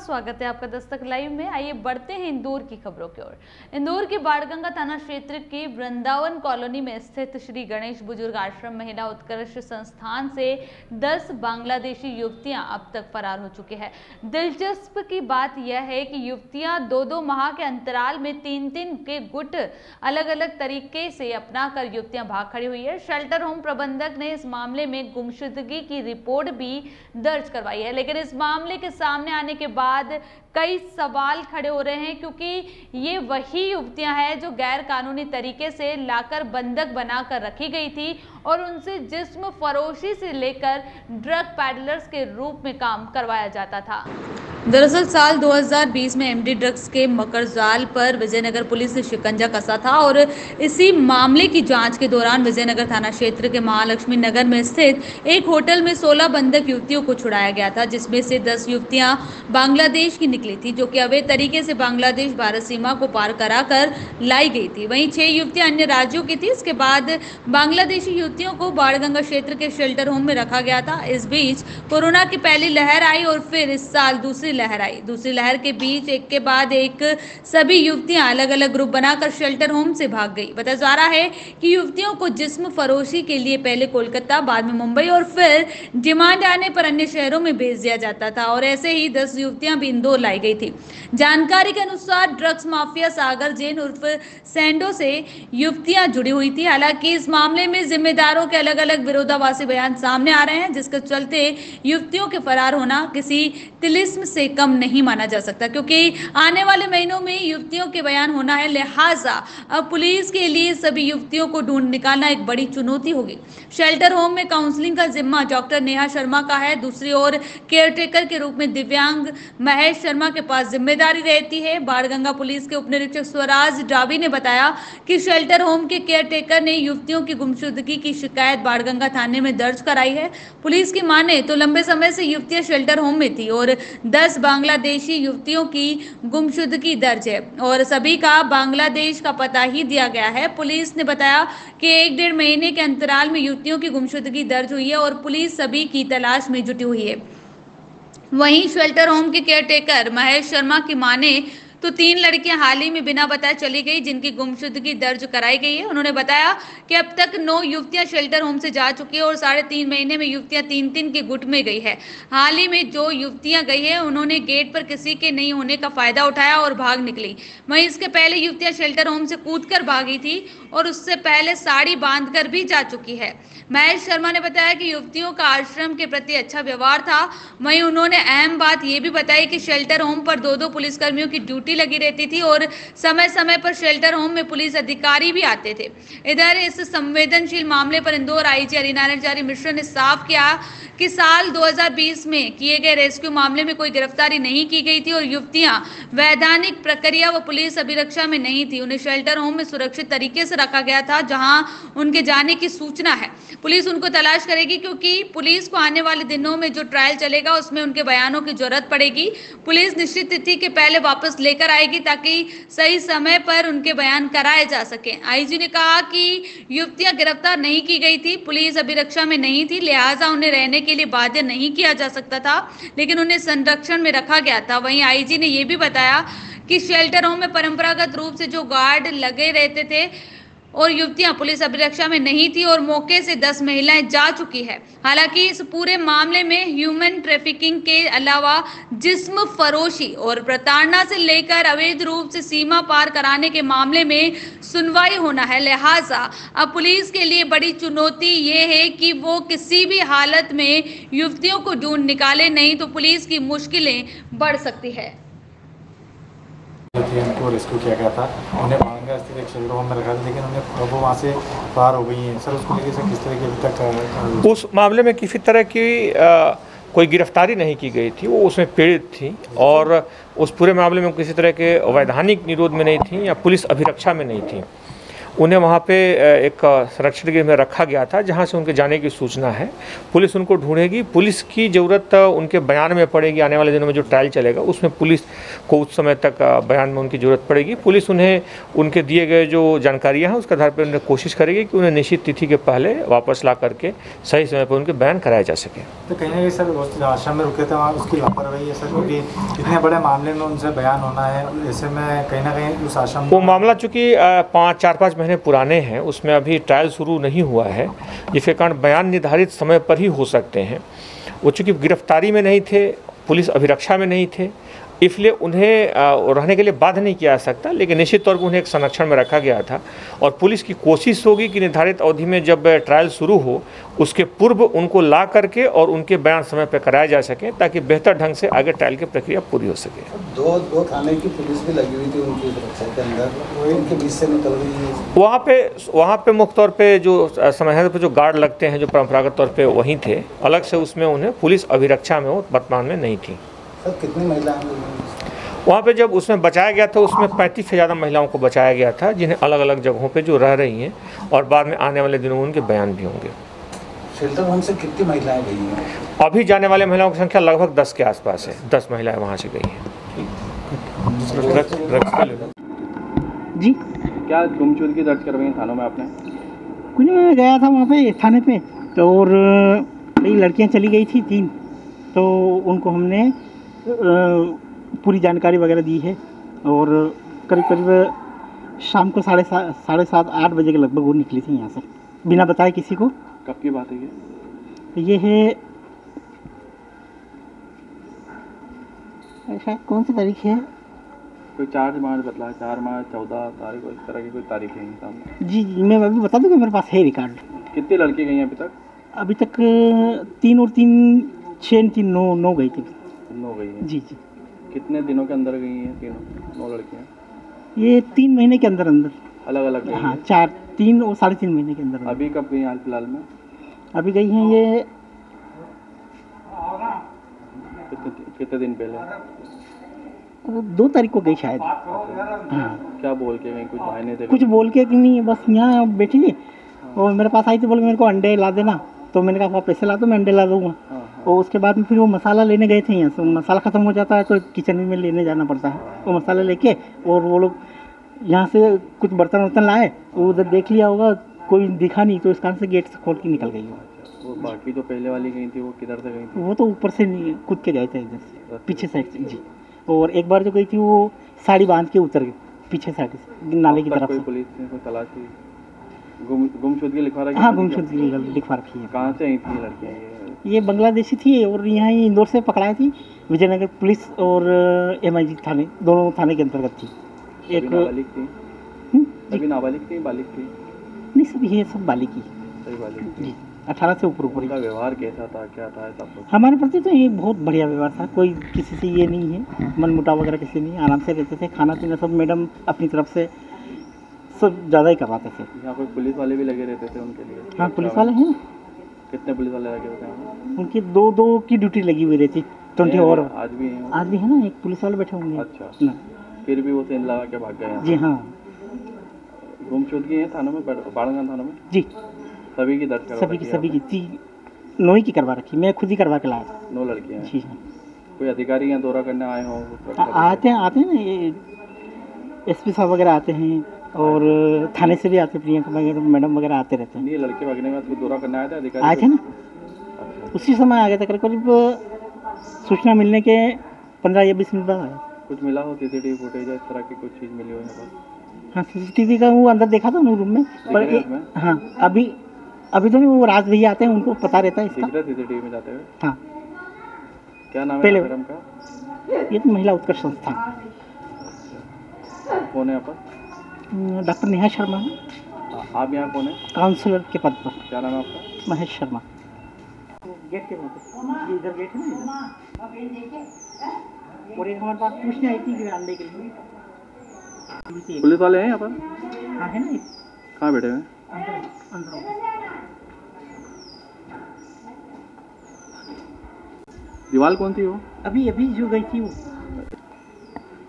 स्वागत है आपका दस्तक लाइव में। आइए बढ़ते हैं इंदौर की खबरों की ओर। इंदौर के बाणगंगा थाना क्षेत्र की वृंदावन कॉलोनी में स्थित श्री गणेश बुजुर्ग आश्रम महिला उत्कर्ष संस्थान से 10 बांग्लादेशी युवतियां अब तक फरार हो चुकी है। दिलचस्प की बात यह है कि युवतियां 2-2 माह के अंतराल में 3-3 के गुट अलग अलग तरीके से अपनाकर युवतियां भाग खड़ी हुई है। शेल्टर होम प्रबंधक ने इस मामले में गुमशुदगी की रिपोर्ट भी दर्ज करवाई है, लेकिन इस मामले के सामने आने के बाद कई सवाल खड़े हो रहे हैं, क्योंकि ये वही युवतियां हैं जो गैर कानूनी तरीके से लाकर बंधक बनाकर रखी गई थी और उनसे जिस्म फरोशी से लेकर ड्रग पैडलर्स के रूप में काम करवाया जाता था। दरअसल साल 2020 में एमडी ड्रग्स के मकरजाल पर विजयनगर पुलिस ने शिकंजा कसा था और इसी मामले की जांच के दौरान विजयनगर थाना क्षेत्र के महालक्ष्मी नगर में स्थित एक होटल में 16 बंधक युवतियों को छुड़ाया गया था, जिसमें से 10 युवतियां बांग्लादेश की निकली थी, जो कि अवैध तरीके से बांग्लादेश भारत सीमा को पार कराकर लाई गई थी। वहीं 6 युवतियां अन्य राज्यों की थी। इसके बाद बांग्लादेशी युवतियों को बाणगंगा क्षेत्र के शेल्टर होम में रखा गया था। इस बीच कोरोना की पहली लहर आई और फिर इस साल दूसरी लहर आई। दूसरी लहर के बीच एक के बाद एक सभी युवतियां अलग अलग ग्रुप बनाकर शेल्टर होम से भाग गई। बताया जा रहा है कि युवतियों को जिस्म फरोशी के लिए पहले कोलकाता, बाद में मुंबई और फिर डिमांड आने पर अन्य शहरों में भेज दिया जाता था और ऐसे ही 10 युवतियां भी इंदौर लाई गई थी। जानकारी के अनुसार ड्रग्स माफिया सागर जैन उर्फ सैंडो से युवतियां जुड़ी हुई थी। हालांकि इस मामले में जिम्मेदारों के अलग अलग विरोधाभासी बयान सामने आ रहे हैं, जिसके चलते युवतियों के फरार होना किसी तिलिस्म से कम नहीं माना जा सकता, क्योंकि आने वाले महीनों में युवतियों के बयान होना है। लिहाजा अब पुलिस के लिए सभी युवतियों को ढूंढ निकालना एक बड़ी चुनौती होगी। शेल्टर होम में काउंसलिंग का जिम्मा डॉक्टर नेहा शर्मा का है। दूसरी ओर केयरटेकर के रूप में दिव्यांग महेश शर्मा के पास जिम्मेदारी रहती है। बाणगंगा पुलिस के उपनिरीक्षक स्वराज डावी ने बताया कि शेल्टर होम के केयरटेकर ने युवतियों की गुमशुदगी की शिकायत बाणगंगा थाने में दर्ज कराई है। पुलिस की माने तो लंबे समय से युवतियां शेल्टर होम में थी और 10 बांग्लादेशी युवतियों की गुमशुदगी दर्ज है और सभी का बांग्लादेश का पता ही दिया गया है। पुलिस ने बताया कि 1-1.5 महीने के अंतराल में युवतियों की गुमशुदगी दर्ज हुई है और पुलिस सभी की तलाश में जुटी हुई है। वहीं शेल्टर होम के केयरटेकर महेश शर्मा की माने तो 3 लड़कियां हाल ही में बिना बताए चली गई, जिनकी गुमशुदगी दर्ज कराई गई है। उन्होंने बताया कि अब तक 9 युवतियां शेल्टर होम से जा चुकी है और 3.5 महीने में युवतियां 3-3 के गुट में गई है। हाल ही में जो युवतियां गई है उन्होंने गेट पर किसी के नहीं होने का फायदा उठाया और भाग निकली। वहीं इसके पहले युवतियां शेल्टर होम से कूदकर भागी थी और उससे पहले साड़ी बांधकर भी जा चुकी है। महेश शर्मा ने बताया कि युवतियों का आश्रम के प्रति अच्छा व्यवहार था। वहीं उन्होंने अहम बात यह भी बताई कि शेल्टर होम पर 2-2 पुलिसकर्मियों की ड्यूटी लगी रहती थी और समय समय पर शेल्टर होम में पुलिस अधिकारी भी आते थे। इधर इस संवेदनशील मामले पर इंदौर आईजी हरिनारायण मिश्रा ने साफ किया कि साल 2020 में किए गए रेस्क्यू मामले में कोई गिरफ्तारी नहीं की गई थी और युवतियां वैधानिक प्रक्रिया व पुलिस अभिरक्षा में नहीं थी। उन्हें शेल्टर होम में सुरक्षित तरीके से रखा गया था, जहां उनके जाने की सूचना है। पुलिस उनको तलाश करेगी, क्योंकि पुलिस को आने वाले दिनों में जो ट्रायल चलेगा उसमें उनके बयानों की जरूरत पड़ेगी। पुलिस निश्चित तिथि के पहले वापस लेकर आएगी ताकि सही समय पर उनके बयान कराए जा सके। आईजी ने कहा कि युवतियां गिरफ्तार नहीं की गई थी, पुलिस अभिरक्षा में नहीं थी, लिहाजा उन्हें रहने के लिए बाध्य नहीं किया जा सकता था, लेकिन उन्हें संरक्षण में रखा गया था। वहीं आईजी ने यह भी बताया कि शेल्टर होम में परंपरागत रूप से जो गार्ड लगे रहते थे और युवतियां पुलिस अभिरक्षा में नहीं थी और मौके से 10 महिलाएं जा चुकी है। हालांकि इस पूरे मामले में ह्यूमन ट्रैफिकिंग के अलावा जिस्म फरोशी और प्रताड़ना से लेकर अवैध रूप से सीमा पार कराने के मामले में सुनवाई होना है। लिहाजा अब पुलिस के लिए बड़ी चुनौती ये है कि वो किसी भी हालत में युवतियों को ढूंढ निकाले, नहीं तो पुलिस की मुश्किलें बढ़ सकती है। उनको रेस्क्यू किया गया था, उन्हें बाणगंगा स्थित एक शेल्टर होम में रखा था, लेकिन उन्हें वो वहाँ से पार हो गई हैं। सर उसको लेकर सर किस तरह की अभी तक उस मामले में किसी तरह की कोई गिरफ्तारी नहीं की गई थी। वो उसमें पीड़ित थी और उस पूरे मामले में किसी तरह के वैधानिक निरोध में नहीं थी या पुलिस अभिरक्षा में नहीं थी। उन्हें वहाँ पे एक संरक्षण गृह में रखा गया था, जहाँ से उनके जाने की सूचना है। पुलिस उनको ढूंढेगी। पुलिस की ज़रूरत उनके बयान में पड़ेगी। आने वाले दिनों में जो ट्रायल चलेगा उसमें पुलिस को उस समय तक बयान में उनकी ज़रूरत पड़ेगी। पुलिस उन्हें उनके दिए गए जो जानकारियाँ हैं उसके आधार पर उन्हें कोशिश करेगी कि उन्हें निश्चित तिथि के पहले वापस ला करके सही समय पर उनके बयान कराए जा सके। तो कहीं ना कहीं सर आश्रम में रुके थे वहाँ उसकी लापरवाही है सर, क्योंकि इतने बड़े मामले में उनसे बयान होना है, ऐसे में कहीं ना कहीं उस आश्रम वो मामला चूँकि 4-5 महीने पुराने हैं, उसमें अभी ट्रायल शुरू नहीं हुआ है, जिसके कारण बयान निर्धारित समय पर ही हो सकते हैं। वो चूँकि गिरफ्तारी में नहीं थे, पुलिस अभिरक्षा में नहीं थे, इसलिए उन्हें रहने के लिए बाध्य नहीं किया जा सकता, लेकिन निश्चित तौर पर उन्हें एक संरक्षण में रखा गया था। और पुलिस की कोशिश होगी कि निर्धारित अवधि में जब ट्रायल शुरू हो उसके पूर्व उनको ला करके और उनके बयान समय पर कराए जा सकें, ताकि बेहतर ढंग से आगे ट्रायल की प्रक्रिया पूरी हो सके। दो थाने की पुलिस भी लगी हुई थी उनकी सुरक्षा के अंदर, वो इनके बीच से निकल रही है। वहाँ पे मुख्य तौर पे जो समय पर जो गार्ड लगते हैं जो परंपरागत तौर पे वहीं थे, अलग से उसमें उन्हें पुलिस अभिरक्षा में वो वर्तमान में नहीं थी। सर कितनी महिलाएं वहाँ पे जब उसमें बचाया गया था उसमें 35 से ज़्यादा महिलाओं को बचाया गया था, जिन्हें अलग अलग जगहों पे जो रह रही हैं, और बाद में आने वाले दिनों में उनके बयान भी होंगे। शेल्टर होम से कितनी महिलाएं गई हैं? अभी जाने वाले महिलाओं की संख्या लगभग 10 के आसपास है। 10 महिलाएं वहाँ से गई हैं। जी क्या गुमशुदगी दर्ज करवाई थानों में आपने? कुछ नहीं, मैं गया था वहाँ पे थाने पे, तो और कई लड़कियाँ चली गई थी 3, तो उनको हमने पूरी जानकारी वगैरह दी है, और करीब करीब शाम को 7:30-8 बजे के लगभग वो निकली थी यहाँ से बिना बताए किसी को। कब की बात है ये है ऐसा कौन सी तारीख है? कोई 4 मार्च बतला, 4 मार्च 14 तारीख, इस तरह की कोई तारीख है सामने? जी मैं अभी बता दूँगा, मेरे पास है रिकॉर्ड। कितनी लड़की गई हैं अभी तक? अभी तक 3 और 3 6 3 9 गई थी। 9 गई हैं। जी। कितने दिनों के अंदर गई हैं तीनों 9 लड़कियाँ? ये 3 महीने के अंदर अलग अलग गई हाँ, हैं? 3 और 3.5 महीने के अंदर। अभी कब गई हाल फिलहाल में? अभी गई हैं ये कितने दिन पहले? 2 तारीख को गई शायद। हाँ। क्या बोल के गई? कुछ मायने थे? कुछ बोल के कि नहीं, बस यहाँ बैठी थी और मेरे पास आई थी, बोल मेरे को अंडे ला देना, तो मैंने कहा पैसे ला दो, मैं अंडे ला दूँगा। और उसके बाद में फिर वो मसाला लेने गए थे यहाँ से, मसाला ख़त्म हो जाता है तो किचन में लेने जाना पड़ता है। वो मसाला लेके और वो लोग यहाँ से कुछ बर्तन लाए, वो उधर देख लिया होगा, कोई दिखा नहीं, तो इस कारण से गेट से खोल के निकल गई वो। बाकी जो पहले वाली गई थी वो किधर से गई थी? वो तो ऊपर से कूद के गए थे इधर से, पीछे साइड से। जी। और एक बार जो गई थी वो साड़ी बांध के उतर गई पीछे साइड से, नाले की तरफ से। पुलिस ने कोई तलाशी गुमशुदगी लिखवा रखी? हाँ, गुमशुदगी लिखवा रखी है। कहाँ से आई थी लड़कियाँ? ये बांग्लादेशी थी और यहाँ ही इंदौर से पकड़ाई थी। विजयनगर पुलिस और MIG थाने, दोनों थाने के अंतर्गत थी। एक नाबालिग थी? सभी नाबालिग थी, बालिग थी? नहीं, सब ये सब बालिग की। सही बालिग थी। जी, 18 से ऊपर। उनका व्यवहार कैसा था, क्या था सब कुछ? हमारे प्रति तो ये बहुत बढ़िया व्यवहार था, कोई किसी से ये नहीं है, मनमुटाव वगैरह किसी नहीं, आराम से रहते थे। खाना पीना सब मैडम अपनी तरफ से सब ज़्यादा ही करवाते थे। यहाँ पर पुलिस वाले भी लगे रहते थे उनके लिए? हाँ, पुलिस वाले हैं। कितने पुलिस वाले लगे होते हैं? उनकी 2 की ड्यूटी लगी हुई रहती, 24 आवर। आज भी हैं? आज भी है ना, एक पुलिस वाले बैठे होंगे। अच्छा ना। फिर भी वो सेंध लगा के भाग गए? जी हाँ। गुमशुदगी है थानों में, बाड़गंगा थानों में? जी, सभी की दर्ज करवा? सभी की 9 की करवा रखी, मैं खुद ही करवा के लाया। 9 लड़कियाँ? जी हाँ। कोई अधिकारी यहाँ दौरा करने आए हों? आते हैं ना, ये SP साहब वगैरह आते हैं, और थाने से भी आते, प्रियंका वगैरह मैडम वगैरह आते रहते हैं। ये लड़के भागने के बाद कोई दौरा करने आए थे अधिकारी? आए थे ना, उसी समय आ गए थे, करीब सूचना मिलने के 15 या 20 मिनट बाद आए। कुछ मिला हो CCTV फुटेज इस तरह की कुछ चीज़ मिली हो यहाँ पर? हाँ, CCTV का वो अंदर देखा था उन रूम में, पर हाँ अभी तो नहीं, वो राज भैया आते हैं, उनको पता रहता है इसका। CCTV में जाते हुए? हाँ। क्या नाम है पहले आश्रम का? ये तो महिला उत्कर्ष संस्थान। कौन है यहाँ पर? डॉक्टर नेहा शर्मा है। आप यहाँ कौन है? काउंसलर के पद पर। क्या नाम है आपका? महेश शर्मा। गेट के पास, ये इधर गेट है ना, और एक हमारे पास पूछने आई थी कि अंडे के लिए। पुलिस वाले हैं यहाँ पर? हाँ, है ना। कहाँ बैठे हुए हैं? अंदर। दीवार कौन थी वो? अभी जो गई थी वो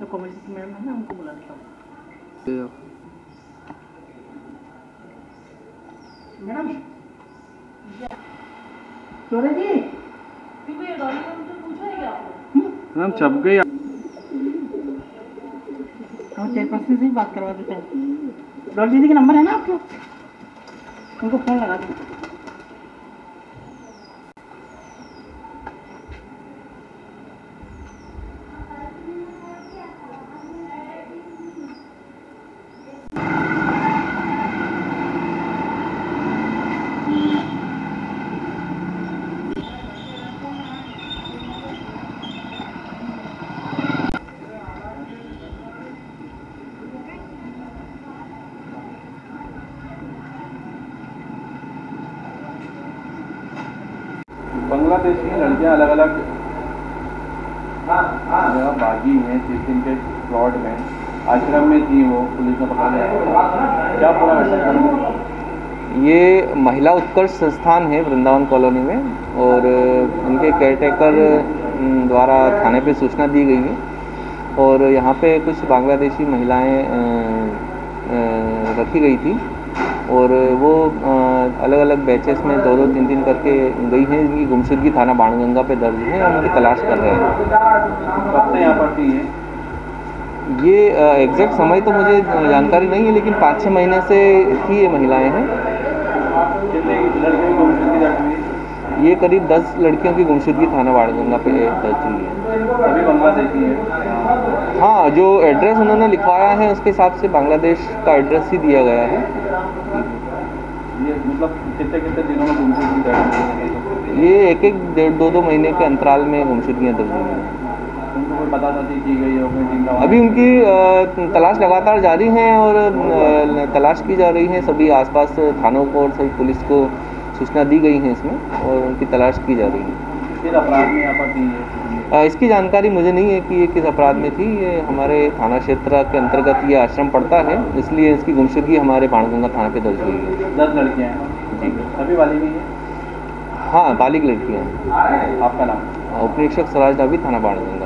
तो कमल जी की मैडम है ना, उनको बुला लेता हूँ। मैडम चोरे जी मैम छप गई। हम चेयरपर्सन से ही बात करवा देते हैं। डॉल दीदी का नंबर है ना आपके? उनको फ़ोन लगा दो। बांग्लादेशी लड़कियां अलग अलग जगह भागी हैं चेकिंग के फ्रॉड में, आश्रम में थी, वो पुलिस ने पकड़ लिया। क्या पूरा घटनाक्रम? ये महिला उत्कर्ष संस्थान है वृंदावन कॉलोनी में, और उनके केयरटेकर द्वारा थाने पे सूचना दी गई है, और यहाँ पे कुछ बांग्लादेशी महिलाएं रखी गई थी, और वो अलग अलग बैचेस में 2-2, 3-3 करके गई हैं। इनकी गुमशुदगी थाना बाणगंगा पे दर्ज है और उनकी तलाश कर रहे हैं। कब से यहाँ पर थी ये एग्जैक्ट समय तो मुझे जानकारी नहीं है, लेकिन 5-6 महीने से थी ये महिलाएं हैं। कितने लड़कियों की गुमशुदगी दर्ज हुई? ये करीब 10 लड़कियों की गुमशुदगी थाना बाणगंगा पे दर्ज हुई है। अभी बांग्लादेशी है? हाँ, जो एड्रेस उन्होंने लिखवाया है उसके हिसाब से बांग्लादेश का एड्रेस ही दिया गया है। ये मतलब कितने कितने दिनों में गुमशुदगी दर्ज हुई? ये 1-1, 1.5-2 महीने के अंतराल में गुमशुदगियाँ दर्ज हुई हैं। उनको कोई पता नहीं की गई है? अभी उनकी तलाश लगातार जारी है, और तलाश की जा रही है। सभी आसपास थानों को और सभी पुलिस को सूचना दी गई है इसमें, और उनकी तलाश की जा रही है। किस अपराध में यहाँ पर थी? इसकी जानकारी मुझे नहीं है कि ये किस अपराध में थी। ये हमारे थाना क्षेत्र के अंतर्गत ये आश्रम पड़ता है, इसलिए इसकी गुमशुदगी हमारे बाणगंगा थाना पे दर्ज हुई है। 10 लड़कियाँ हैं जी। सभी वाली भी हैं? हाँ, बालिग लड़कियाँ हैं। आपका नाम? उपनिरीक्षक स्वराज डाबी, थाना बाणगंगा।